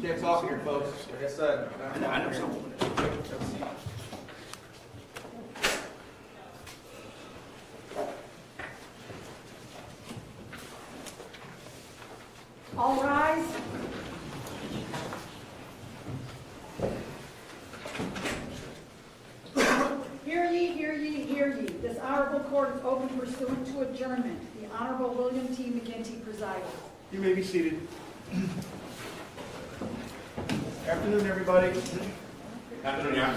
Can't talk here, folks. Like I said. I know someone. All rise. Hear ye, hear ye, hear ye. This honorable court is open pursuant to adjournment. The Honorable William T. McGinty presiding. You may be seated. Afternoon, everybody. Afternoon, yeah.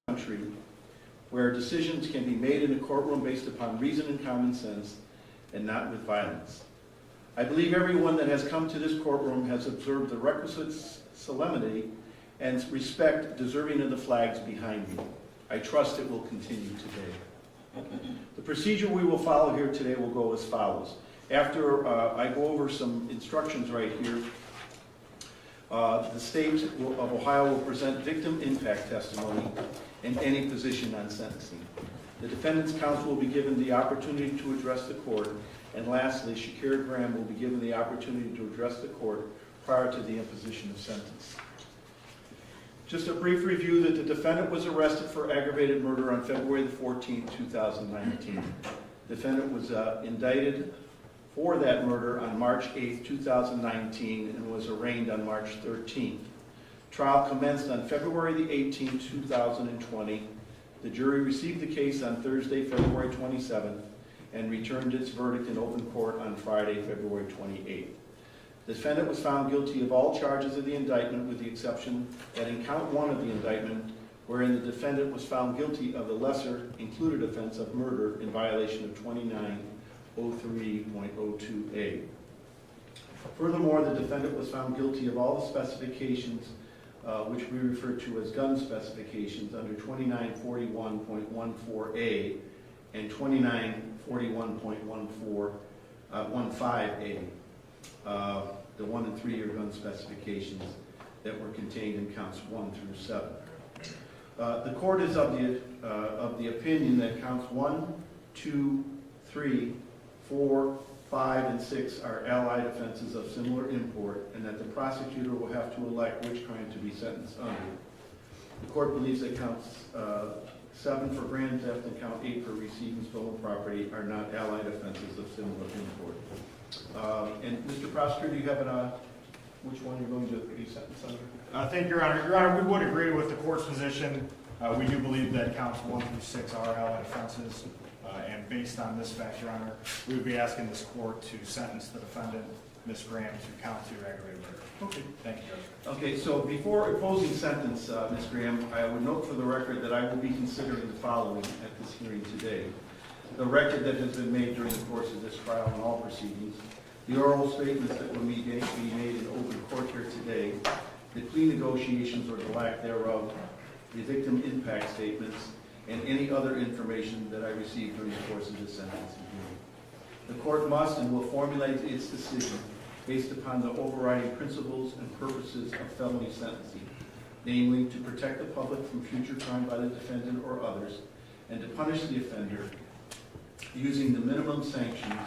Country where decisions can be made in a courtroom based upon reason and common sense and not with violence. I believe everyone that has come to this courtroom has observed the requisite solemnity and respect deserving of the flags behind me. I trust it will continue today. The procedure we will follow here today will go as follows. After I go over some instructions right here, the state of Ohio will present victim impact testimony and any position on sentencing. The defendant's counsel will be given the opportunity to address the court, and lastly, Shakira Graham will be given the opportunity to address the court prior to the imposition of sentence. Just a brief review that the defendant was arrested for aggravated murder on February the 14th, 2019. The defendant was indicted for that murder on March 8th, 2019, and was arraigned on March 13th. Trial commenced on February the 18th, 2020. The jury received the case on Thursday, February 27th, and returned its verdict in open court on Friday, February 28th. The defendant was found guilty of all charges of the indictment, with the exception that in count 1 of the indictment, wherein the defendant was found guilty of the lesser included offense of murder in violation of 2903.02a. Furthermore, the defendant was found guilty of all the specifications which we refer to as gun specifications under 2941.14a and 2941.15a, the 1 and 3 year gun specifications that were contained in counts 1 through 7. The court is of the opinion that counts 1, 2, 3, 4, 5, and 6 are allied offenses of similar import, and that the prosecutor will have to elect which crime to be sentenced under. The court believes that counts 7 for grand theft and count 8 for receiving stolen property are not allied offenses of similar import. And Mr. Prosecutor, do you have which one you're going to be sentenced under? Thank you, Your Honor. Your Honor, we would agree with the court's position. We do believe that counts 1 through 6 are allied offenses. And based on this fact, Your Honor, we would be asking this court to sentence the defendant, Ms. Graham, to count 2 aggravated murder. Okay. Thank you, Judge. Okay, so before imposing sentence, Ms. Graham, I would note for the record that I will be considering the following at this hearing today. The record that has been made during the course of this trial and all proceedings, the oral statements that will be made in open court here today, the plea negotiations or the lack thereof, the victim impact statements, and any other information that I received during the course of this sentencing hearing. The court must and will formulate its decision based upon the overriding principles and purposes of felony sentencing, namely to protect the public from future crime by the defendant or others, and to punish the offender using the minimum sanctions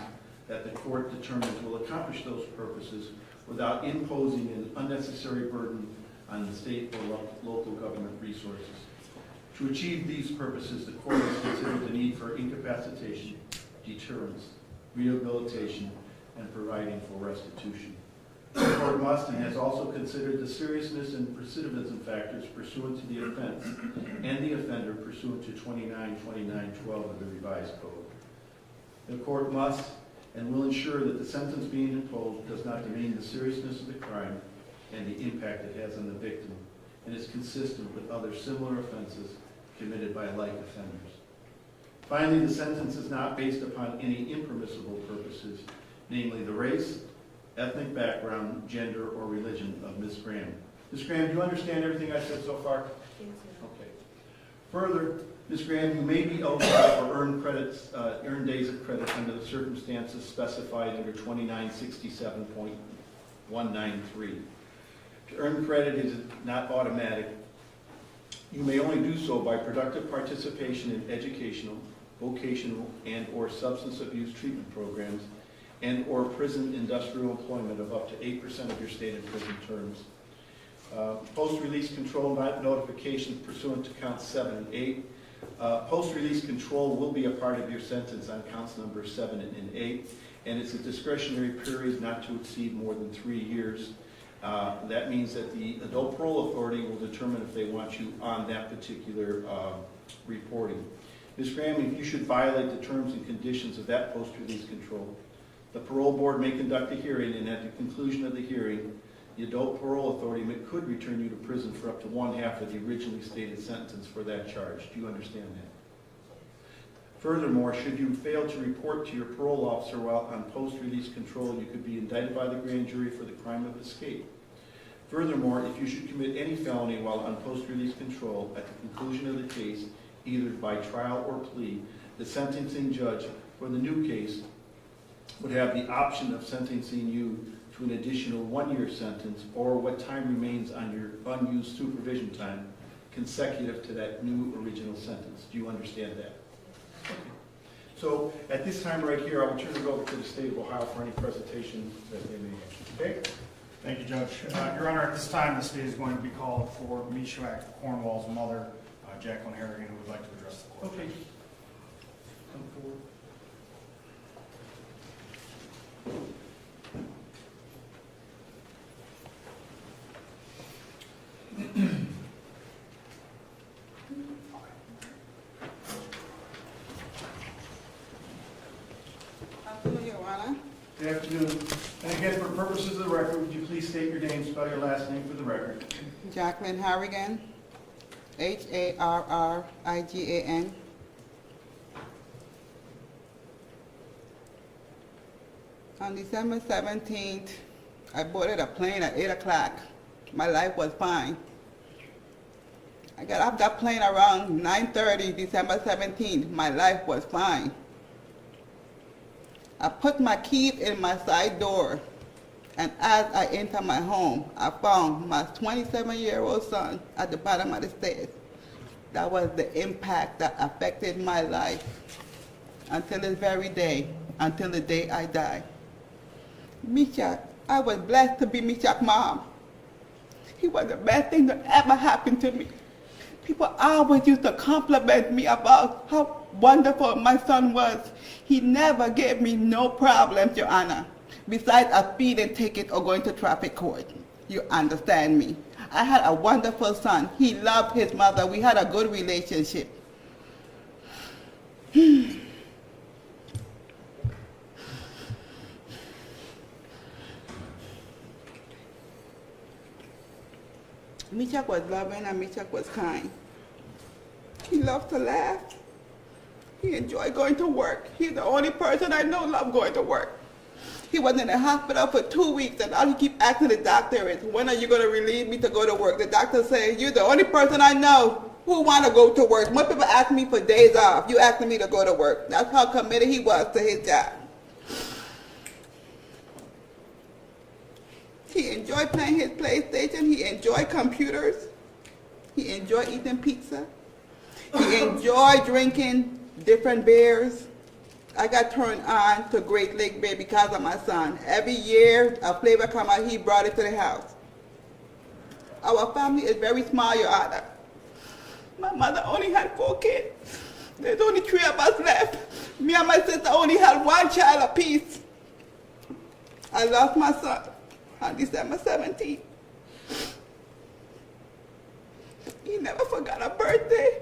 that the court determines will accomplish those purposes without imposing an unnecessary burden on the state or local government resources. To achieve these purposes, the court has considered the need for incapacitation, deterrence, rehabilitation, and providing for restitution. The court must and has also considered the seriousness and recidivism factors pursuant to the offense and the offender pursuant to 2929.12 of the revised code. The court must and will ensure that the sentence being imposed does not demean the seriousness of the crime and the impact it has on the victim, and is consistent with other similar offenses committed by like offenders. Finally, the sentence is not based upon any impermissible purposes, namely the race, ethnic background, gender, or religion of Ms. Graham. Ms. Graham, do you understand everything I said so far? Yes, sir. Okay. Further, Ms. Graham, you may be eligible for earned days of credit under the circumstances specified under 2967.193. To earn credit is not automatic. You may only do so by productive participation in educational, vocational, and/or substance abuse treatment programs and/or prison industrial employment of up to 8% of your stated prison terms. Post-release control notifications pursuant to counts 7 and 8. Post-release control will be a part of your sentence on counts number 7 and 8, and it's a discretionary period not to exceed more than 3 years. That means that the adult parole authority will determine if they want you on that particular reporting. Ms. Graham, if you should violate the terms and conditions of that post-release control, the parole board may conduct a hearing, and at the conclusion of the hearing, the adult parole authority could return you to prison for up to 1/2 of the originally stated sentence for that charge. Do you understand that? Furthermore, should you fail to report to your parole officer while on post-release control, you could be indicted by the grand jury for the crime of escape. Furthermore, if you should commit any felony while on post-release control at the conclusion of the case, either by trial or plea, the sentencing judge for the new case would have the option of sentencing you to an additional 1-year sentence or what time remains on your unused supervision time consecutive to that new original sentence. Do you understand that? Okay. So at this time right here, I will turn it over to the State of Ohio for any presentation that they may have. Okay? Thank you, Judge. Your Honor, at this time, the state is going to be called for Meshach Cornwall's mother, Jacqueline Harrigan, who would like to address the court. Okay. Come forward. Afternoon, Your Honor. Good afternoon. And again, for purposes of the record, would you please state your name, spell your last name for the record? Jacqueline Harrigan, Harrigan. On December 17th, I boarded a plane at 8 o'clock. My life was fine. I got off that plane around 9:30, December 17th. My life was fine. I put my keys in my side door, and as I entered my home, I found my 27-year-old son at the bottom of the stairs. That was the impact that affected my life until this very day, until the day I die. Meshach, I was blessed to be Meshach's mom. He was the best thing that ever happened to me. People always used to compliment me about how wonderful my son was. He never gave me no problems, Your Honor, besides a speeding ticket or going to traffic court. You understand me? I had a wonderful son. He loved his mother. We had a good relationship. Meshach was loving and Meshach was kind. He loved to laugh. He enjoyed going to work. He's the only person I know loved going to work. He was in the hospital for 2 weeks, and all he keep asking the doctor is, when are you going to relieve me to go to work? The doctor says, you're the only person I know who want to go to work. Most people ask me for days off. You asking me to go to work. That's how committed he was to his job. He enjoyed playing his PlayStation. He enjoyed computers. He enjoyed eating pizza. He enjoyed drinking different beers. I got turned on to Great Lake Beer because of my son. Every year a flavor come out, he brought it to the house. Our family is very small, Your Honor. My mother only had 4 kids. There's only 3 of us left. Me and my sister only had 1 child apiece. I lost my son on December 17th. He never forgot a birthday.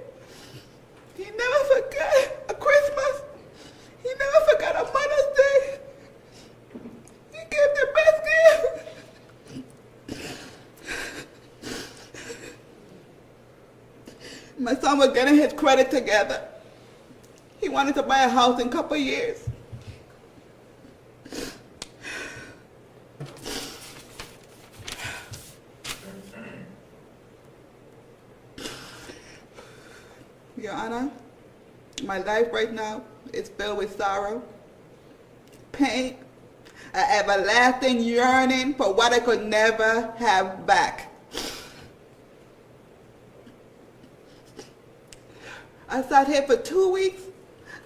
He never forgot a Christmas. He never forgot a Mother's Day. He gave the best gift. My son was getting his credit together. He wanted to buy a house in a couple of years. Your Honor, my life right now is filled with sorrow, pain, an everlasting yearning for what I could never have back. I sat here for 2 weeks,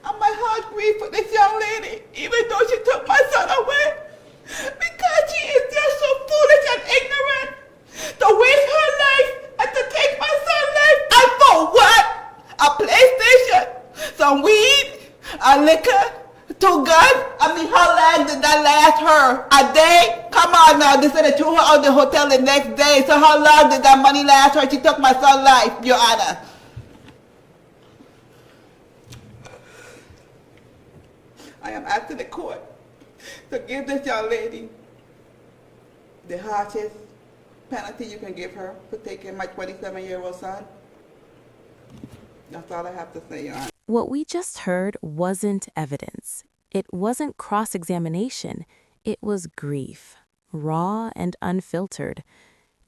and my heart grieved for this young lady, even though she took my son away, because she is just so foolish and ignorant to waste her life and to take my son's life. And for what? A PlayStation, some weed, a liquor, 2 guns? I mean, how long did that last her? A day? Come on now, they said they threw her out the hotel the next day, so how long did that money last her? She took my son's life, Your Honor. I am asking the court to give this young lady the harshest penalty you can give her for taking my 27-year-old son. That's all I have to say, Your Honor. What we just heard wasn't evidence. It wasn't cross-examination. It was grief, raw and unfiltered.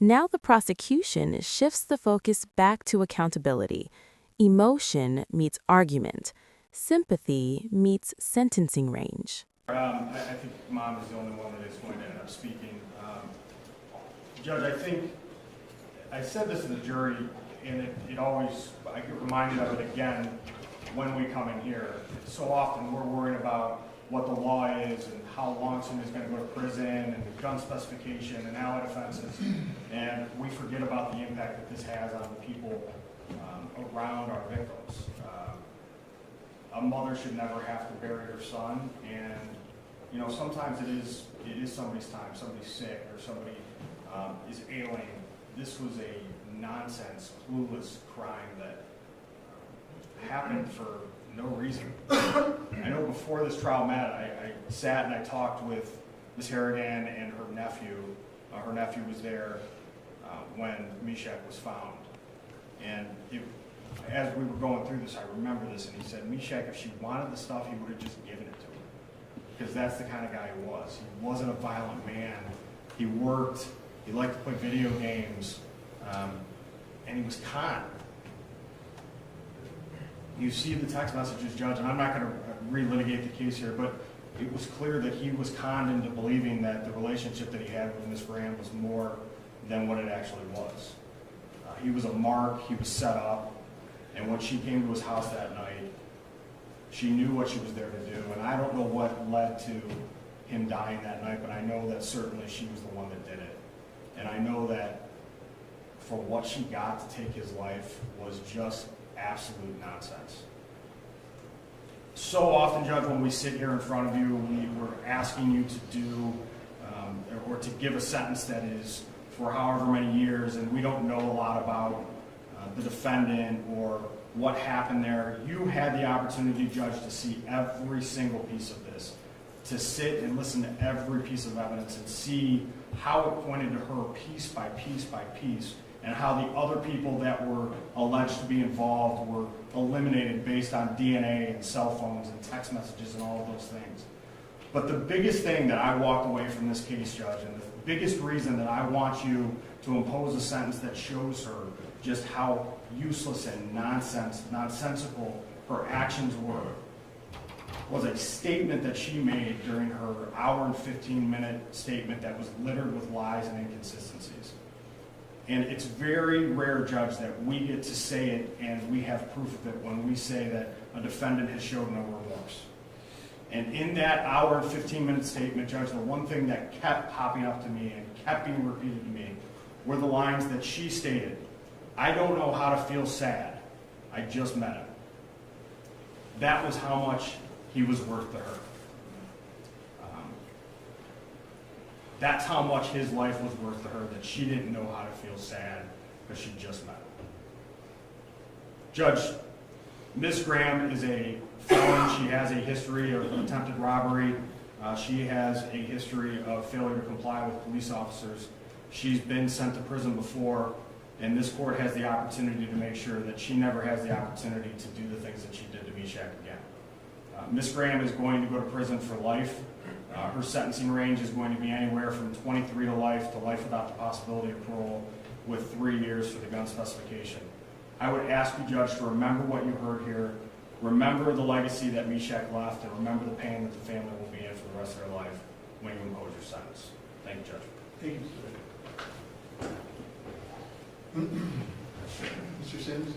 Now the prosecution shifts the focus back to accountability. Emotion meets argument. Sympathy meets sentencing range. I think Mom is the only one that is going to end up speaking. Judge, I think I said this to the jury, and it always, I get reminded of it again when we come in here. So often we're worried about what the law is and how long somebody's going to go to prison and the gun specification and allied offenses, and we forget about the impact that this has on the people around our victims. A mother should never have to bury her son, and you know, sometimes it is somebody's time, somebody's sick, or somebody is ailing. This was a nonsense, clueless crime that happened for no reason. I know before this trial met, I sat and I talked with Ms. Harrigan and her nephew. Her nephew was there when Meshach was found, and as we were going through this, I remember this, and he said, Meshach, if she wanted the stuff, he would have just given it to her. Because that's the kind of guy he was. He wasn't a violent man. He worked, he liked to play video games, and he was conned. You see the text messages, Judge, and I'm not going to relitigate the case here, but it was clear that he was conned into believing that the relationship that he had with Ms. Graham was more than what it actually was. He was a mark, he was set up. And when she came to his house that night, she knew what she was there to do. And I don't know what led to him dying that night, but I know that certainly she was the one that did it. And I know that for what she got to take his life was just absolute nonsense. So often, Judge, when we sit here in front of you, we're asking you to do or to give a sentence that is for however many years, and we don't know a lot about the defendant or what happened there. You had the opportunity, Judge, to see every single piece of this, to sit and listen to every piece of evidence and see how it pointed to her piece by piece by piece, and how the other people that were alleged to be involved were eliminated based on DNA and cell phones and text messages and all of those things. But the biggest thing that I walked away from this case, Judge, and the biggest reason that I want you to impose a sentence that shows her just how useless and nonsensical her actions were, was a statement that she made during her hour and 15-minute statement that was littered with lies and inconsistencies. And it's very rare, Judge, that we get to say it and we have proof of it when we say that a defendant has showed no remorse. And in that hour and 15-minute statement, Judge, the one thing that kept popping up to me and kept being repeated to me were the lines that she stated. I don't know how to feel sad. I just met him. That was how much he was worth to her. That's how much his life was worth to her, that she didn't know how to feel sad because she just met him. Judge, Ms. Graham is a felon. She has a history of attempted robbery. She has a history of failure to comply with police officers. She's been sent to prison before, and this court has the opportunity to make sure that she never has the opportunity to do the things that she did to Meshach again. Ms. Graham is going to go to prison for life. Her sentencing range is going to be anywhere from 23 to life without the possibility of parole, with 3 years for the gun specification. I would ask you, Judge, to remember what you heard here, remember the legacy that Meshach left, and remember the pain that the family will be in for the rest of their life when you impose your sentence. Thank you, Judge. Thank you, sir. Mr. Sims?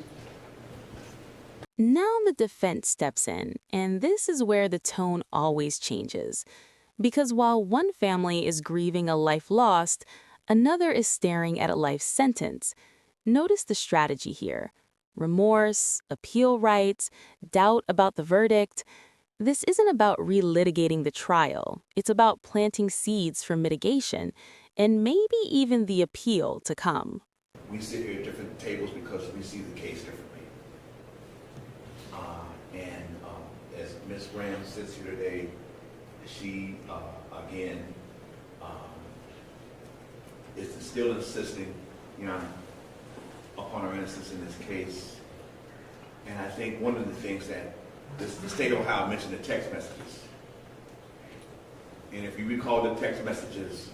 Now the defense steps in, and this is where the tone always changes. Because while one family is grieving a life lost, another is staring at a life sentence. Notice the strategy here. Remorse, appeal rights, doubt about the verdict. This isn't about relitigating the trial. It's about planting seeds for mitigation, and maybe even the appeal to come. We sit here at different tables because we see the case differently. As Ms. Graham sits here today, she, again, is still insisting, upon her innocence in this case. And I think one of the things that the state of Ohio mentioned the text messages. And if you recall the text messages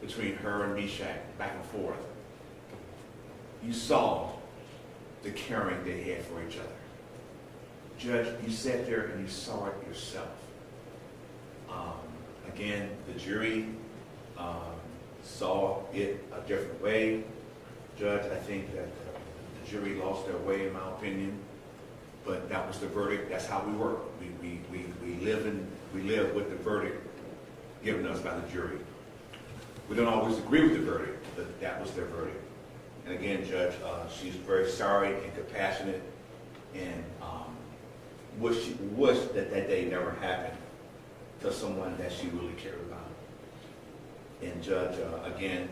between her and Meshach back and forth, you saw the caring they had for each other. Judge, you sat there and you saw it yourself. Again, the jury saw it a different way. Judge, I think that the jury lost their way, in my opinion. But that was the verdict. That's how we work. We live with the verdict given us by the jury. We don't always agree with the verdict, but that was their verdict. And again, Judge, she's very sorry and compassionate, and wish that day never happened to someone that she really cared about. And Judge, again,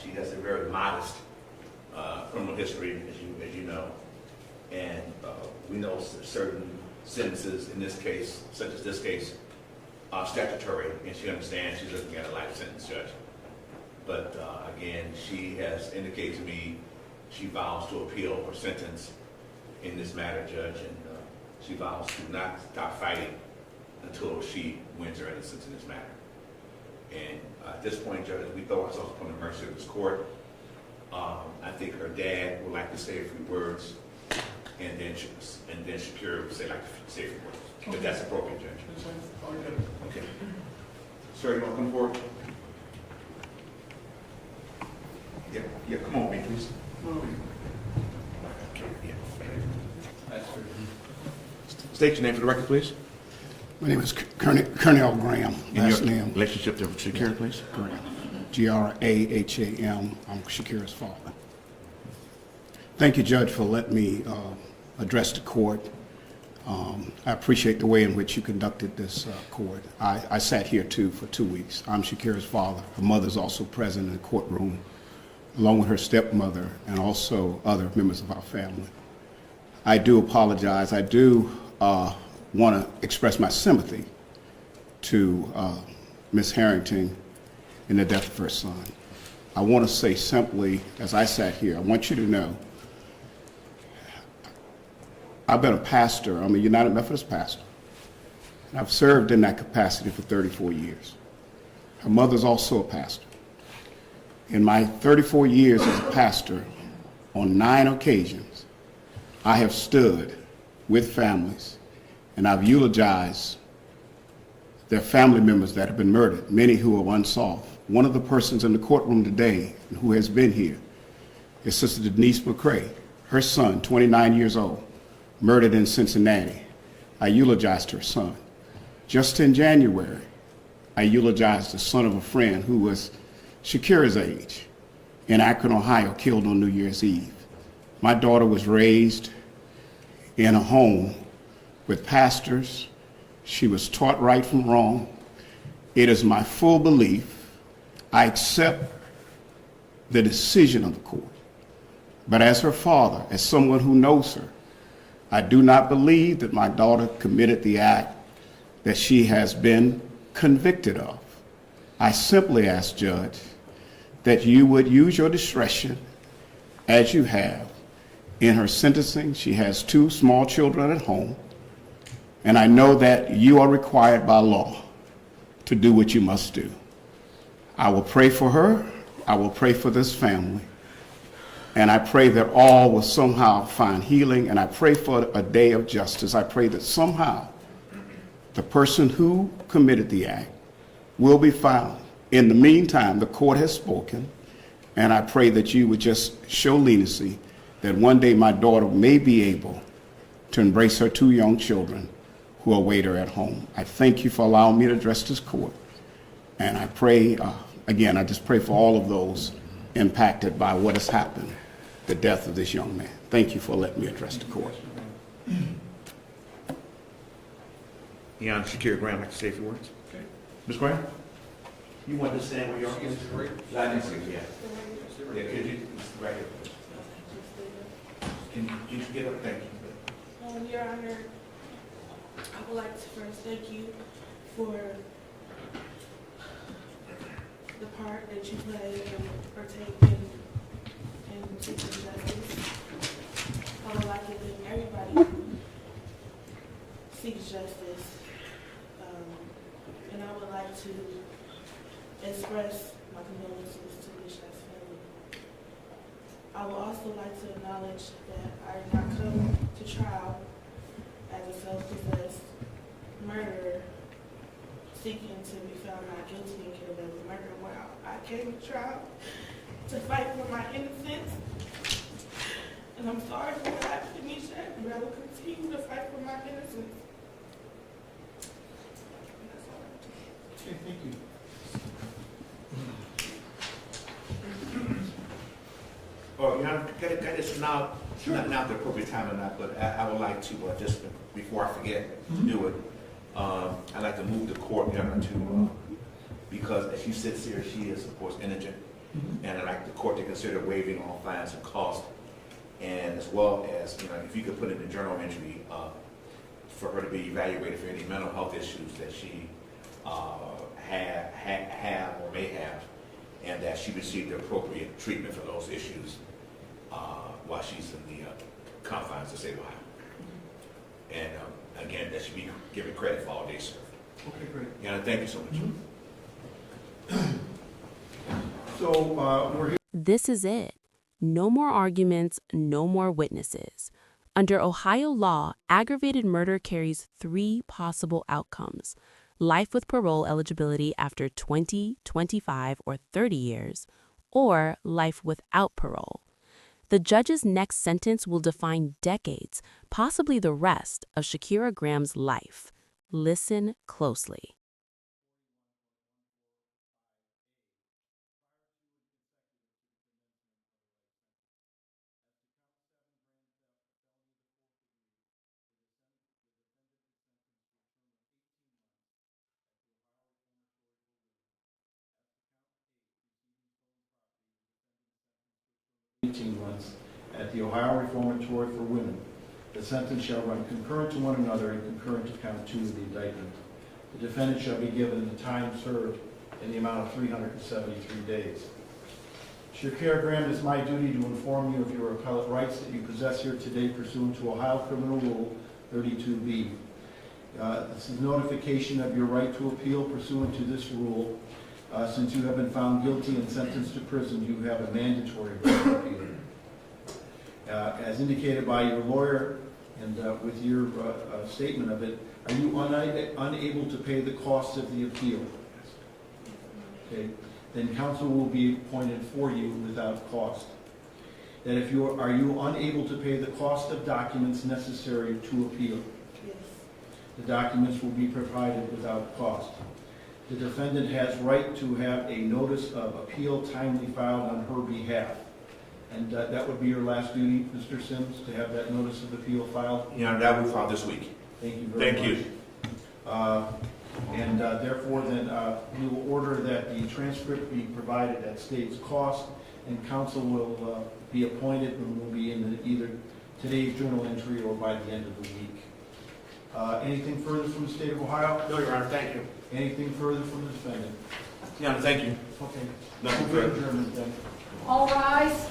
she has a very modest criminal history, as you know, and we know certain sentences in this case, such as this case, are statutory, and she understands she's looking at a life sentence, Judge. But again, she has indicated to me she vows to appeal her sentence in this matter, Judge, and she vows to not stop fighting until she wins her innocence in this matter. And at this point, Judge, we throw ourselves upon the mercy of this court. I think her dad would like to say a few words, and then Shakira would say a few words. Okay. If that's appropriate, Judge. Okay. Sir, you want to come forward? Yeah, come on, me, please. Okay, yeah. State your name for the record, please. My name is Colonel Graham. Last And your name relationship to Shakira, please. Graham. Graham. I'm Shakira's father. Thank you, Judge, for letting me address the court. I appreciate the way in which you conducted this court. I sat here too for 2 weeks. I'm Shakira's father. Her mother's also present in the courtroom, along with her stepmother and also other members of our family. I do apologize. I do want to express my sympathy to Ms. Harrington in the death of her son. I want to say simply, as I sat here, I want you to know I've been a pastor. I'm a United Methodist pastor. And I've served in that capacity for 34 years. Her mother's also a pastor. In my 34 years as a pastor, on 9 occasions, I have stood with families and I've eulogized their family members that have been murdered, many who are unsolved. One of the persons in the courtroom today who has been here is Sister Denise McCrae. Her son, 29 years old, murdered in Cincinnati. I eulogized her son. Just in January, I eulogized the son of a friend who was Shakira's age in Akron, Ohio, killed on New Year's Eve. My daughter was raised in a home with pastors. She was taught right from wrong. It is my full belief I accept the decision of the court. But as her father, as someone who knows her, I do not believe that my daughter committed the act that she has been convicted of. I simply ask, Judge, that you would use your discretion as you have in her sentencing. She has 2 small children at home, and I know that you are required by law to do what you must do. I will pray for her. I will pray for this family. And I pray that all will somehow find healing, and I pray for a day of justice. I pray that somehow the person who committed the act will be found. In the meantime, the court has spoken, and I pray that you would just show leniency, that one day my daughter may be able to embrace her 2 young children who await her at home. I thank you for allowing me to address this court, and I pray, again, I just pray for all of those impacted by what has happened, the death of this young man. Thank you for letting me address the court. Your Honor, Shakira Graham, like to say a few words. Okay. Ms. Graham? You want to stand where you are? I didn't see you, yeah. Yeah, could you, right here. Can you get up? Thank you. Your Honor, I would like to first thank you for the part that you played and partake in seeking justice. I would like to thank everybody who seeks justice. And I would like to express my condolences to Bishop's family. I would also like to acknowledge that I did not come to trial as a self-possessed murderer seeking to be found not guilty and killed as a murderer. Well, I came to trial to fight for my innocence. And I'm sorry for what happened to me, but I will continue to fight for my innocence. And that's all I have to say. Okay, thank you. Oh, Your Honor, can I just now, not the appropriate time or not, but I would like to, just before I forget to do it, I'd like to move the court, Your Honor, to, because as she sits here, she is, of course, indigent, and I'd like the court to consider waiving all fines and costs, and as well as, you know, if you could put in the journal entry for her to be evaluated for any mental health issues that she have or may have, and that she received the appropriate treatment for those issues while she's in the confines of the state of Ohio. And again, that should be given credit for all they served. Okay, great. Yeah, thank you so much. So we're here. This is it. No more arguments, no more witnesses. Under Ohio law, aggravated murder carries 3 possible outcomes: life with parole eligibility after 20, 25, or 30 years, or life without parole. The judge's next sentence will define decades, possibly the rest, of Shakira Graham's life. Listen closely. Months at the Ohio Reformatory for Women. The sentence shall run concurrent to one another and concurrent to count 2 of the indictment. The defendant shall be given the time served in the amount of 373 days. Shakira Graham, it is my duty to inform you of your appellate rights that you possess here today pursuant to Ohio Criminal Rule 32B. This is notification of your right to appeal pursuant to this rule. Since you have been found guilty and sentenced to prison, you have a mandatory right to appeal. As indicated by your lawyer and with your statement of it, are you unable to pay the costs of the appeal? Okay. Then counsel will be appointed for you without cost. That if are you unable to pay the cost of documents necessary to appeal? Yes. The documents will be provided without cost. The defendant has right to have a notice of appeal timely filed on her behalf. And that would be your last duty, Mr. Sims, to have that notice of appeal filed? Yeah, that will be filed this week. Thank you very much. Thank you. Therefore, then, we will order that the transcript be provided at state's cost, and counsel will be appointed and will be in either today's journal entry or by the end of the week. Anything further from the state of Ohio? No, Your Honor, thank you. Anything further from the defendant? Your Honor, thank you. Okay. Nothing Very further. German, thank you. All rise.